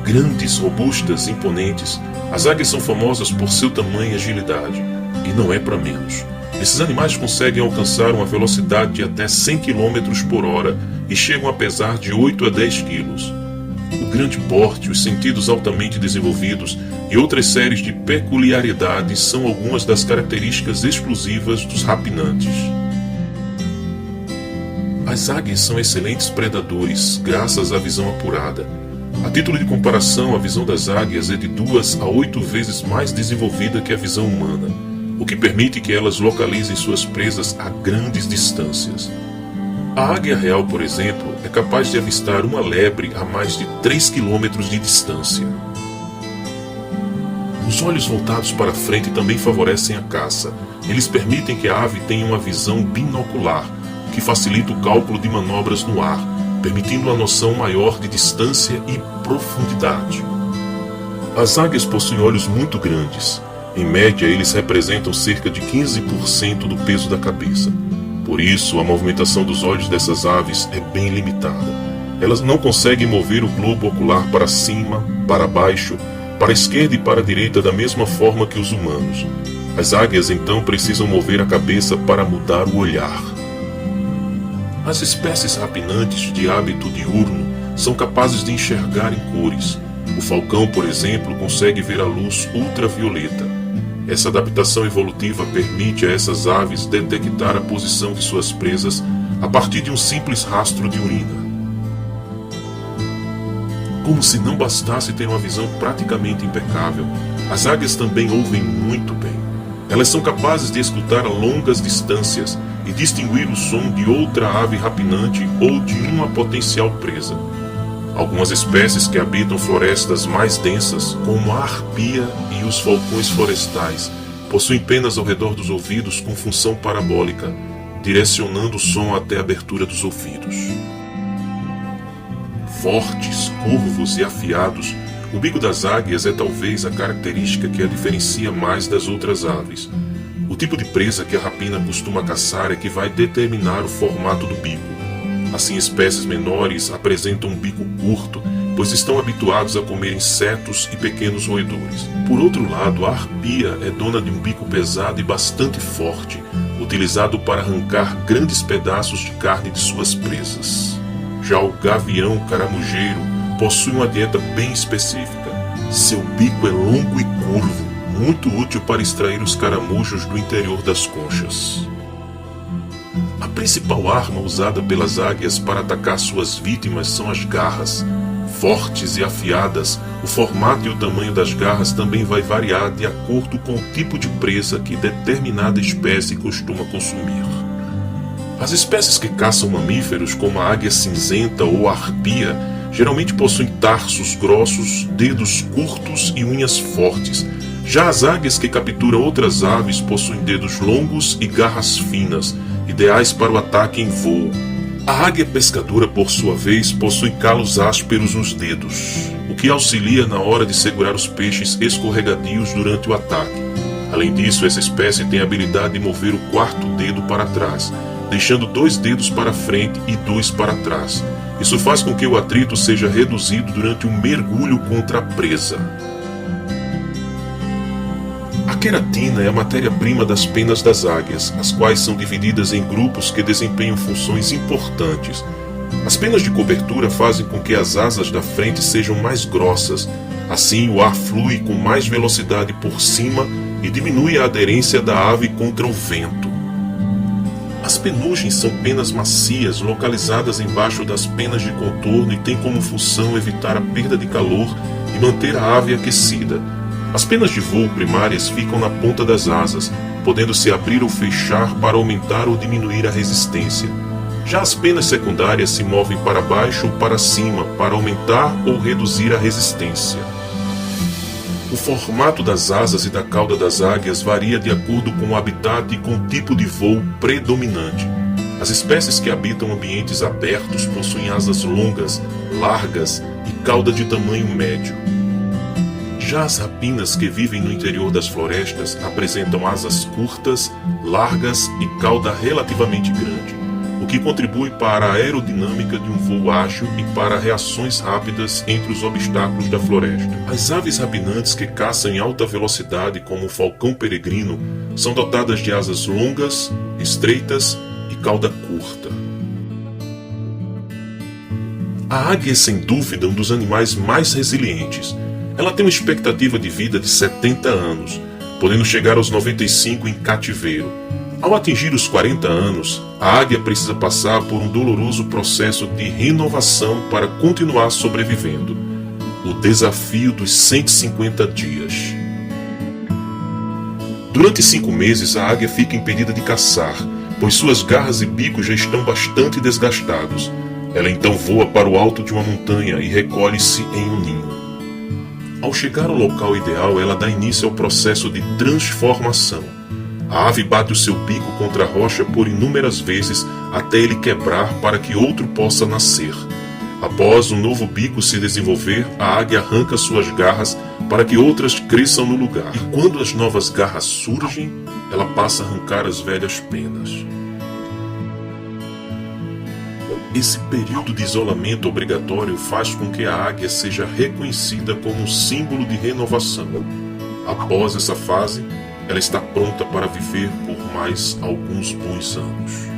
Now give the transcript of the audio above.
Grandes, robustas, imponentes, as águias são famosas por seu tamanho e agilidade, e não é para menos. Esses animais conseguem alcançar uma velocidade de até 100 km por hora e chegam a pesar de 8 a 10 quilos. O grande porte, os sentidos altamente desenvolvidos e outras séries de peculiaridades são algumas das características exclusivas dos rapinantes. As águias são excelentes predadores, graças à visão apurada. A título de comparação, a visão das águias é de 2 a 8 vezes mais desenvolvida que a visão humana, o que permite que elas localizem suas presas a grandes distâncias. A águia real, por exemplo, é capaz de avistar uma lebre a mais de 3 km de distância. Os olhos voltados para frente também favorecem a caça. Eles permitem que a ave tenha uma visão binocular, o que facilita o cálculo de manobras no ar, permitindo uma noção maior de distância e profundidade. As águias possuem olhos muito grandes. Em média, eles representam cerca de 15% do peso da cabeça. Por isso, a movimentação dos olhos dessas aves é bem limitada. Elas não conseguem mover o globo ocular para cima, para baixo, para a esquerda e para a direita da mesma forma que os humanos. As águias então precisam mover a cabeça para mudar o olhar. As espécies rapinantes de hábito diurno são capazes de enxergar em cores. O falcão, por exemplo, consegue ver a luz ultravioleta. Essa adaptação evolutiva permite a essas aves detectar a posição de suas presas a partir de um simples rastro de urina. Como se não bastasse ter uma visão praticamente impecável, as águias também ouvem muito bem. Elas são capazes de escutar a longas distâncias e distinguir o som de outra ave rapinante ou de uma potencial presa. Algumas espécies que habitam florestas mais densas, como a arpia e os falcões florestais, possuem penas ao redor dos ouvidos com função parabólica, direcionando o som até a abertura dos ouvidos. Fortes, curvos e afiados, o bico das águias é talvez a característica que a diferencia mais das outras aves. O tipo de presa que a rapina costuma caçar é que vai determinar o formato do bico. Assim, espécies menores apresentam um bico curto, pois estão habituados a comer insetos e pequenos roedores. Por outro lado, a arpia é dona de um bico pesado e bastante forte, utilizado para arrancar grandes pedaços de carne de suas presas. Já o gavião caramujeiro possui uma dieta bem específica. Seu bico é longo e curvo, muito útil para extrair os caramujos do interior das conchas. A principal arma usada pelas águias para atacar suas vítimas são as garras. Fortes e afiadas, o formato e o tamanho das garras também vai variar de acordo com o tipo de presa que determinada espécie costuma consumir. As espécies que caçam mamíferos, como a águia cinzenta ou a arpia, geralmente possuem tarsos grossos, dedos curtos e unhas fortes. Já as águias que capturam outras aves possuem dedos longos e garras finas, ideais para o ataque em voo. A águia pescadora, por sua vez, possui calos ásperos nos dedos, o que auxilia na hora de segurar os peixes escorregadios durante o ataque. Além disso, essa espécie tem a habilidade de mover o quarto dedo para trás, deixando 2 dedos para frente e 2 para trás. Isso faz com que o atrito seja reduzido durante um mergulho contra a presa. A queratina é a matéria-prima das penas das águias, as quais são divididas em grupos que desempenham funções importantes. As penas de cobertura fazem com que as asas da frente sejam mais grossas. Assim, o ar flui com mais velocidade por cima e diminui a aderência da ave contra o vento. As penugens são penas macias localizadas embaixo das penas de contorno e têm como função evitar a perda de calor e manter a ave aquecida. As penas de voo primárias ficam na ponta das asas, podendo se abrir ou fechar para aumentar ou diminuir a resistência. Já as penas secundárias se movem para baixo ou para cima para aumentar ou reduzir a resistência. O formato das asas e da cauda das águias varia de acordo com o habitat e com o tipo de voo predominante. As espécies que habitam ambientes abertos possuem asas longas, largas e cauda de tamanho médio. Já as rapinas que vivem no interior das florestas apresentam asas curtas, largas e cauda relativamente grande, o que contribui para a aerodinâmica de um voo ágil e para reações rápidas entre os obstáculos da floresta. As aves rapinantes que caçam em alta velocidade, como o falcão peregrino, são dotadas de asas longas, estreitas e cauda curta. A águia é sem dúvida um dos animais mais resilientes. Ela tem uma expectativa de vida de 70 anos, podendo chegar aos 95 em cativeiro. Ao atingir os 40 anos, a águia precisa passar por um doloroso processo de renovação para continuar sobrevivendo. O desafio dos 150 dias. Durante 5 meses, a águia fica impedida de caçar, pois suas garras e bicos já estão bastante desgastados. Ela então voa para o alto de uma montanha e recolhe-se em um ninho. Ao chegar ao local ideal, ela dá início ao processo de transformação. A ave bate o seu bico contra a rocha por inúmeras vezes até ele quebrar para que outro possa nascer. Após um novo bico se desenvolver, a águia arranca suas garras para que outras cresçam no lugar. E quando as novas garras surgem, ela passa a arrancar as velhas penas. Esse período de isolamento obrigatório faz com que a águia seja reconhecida como um símbolo de renovação. Após essa fase, ela está pronta para viver por mais alguns bons anos.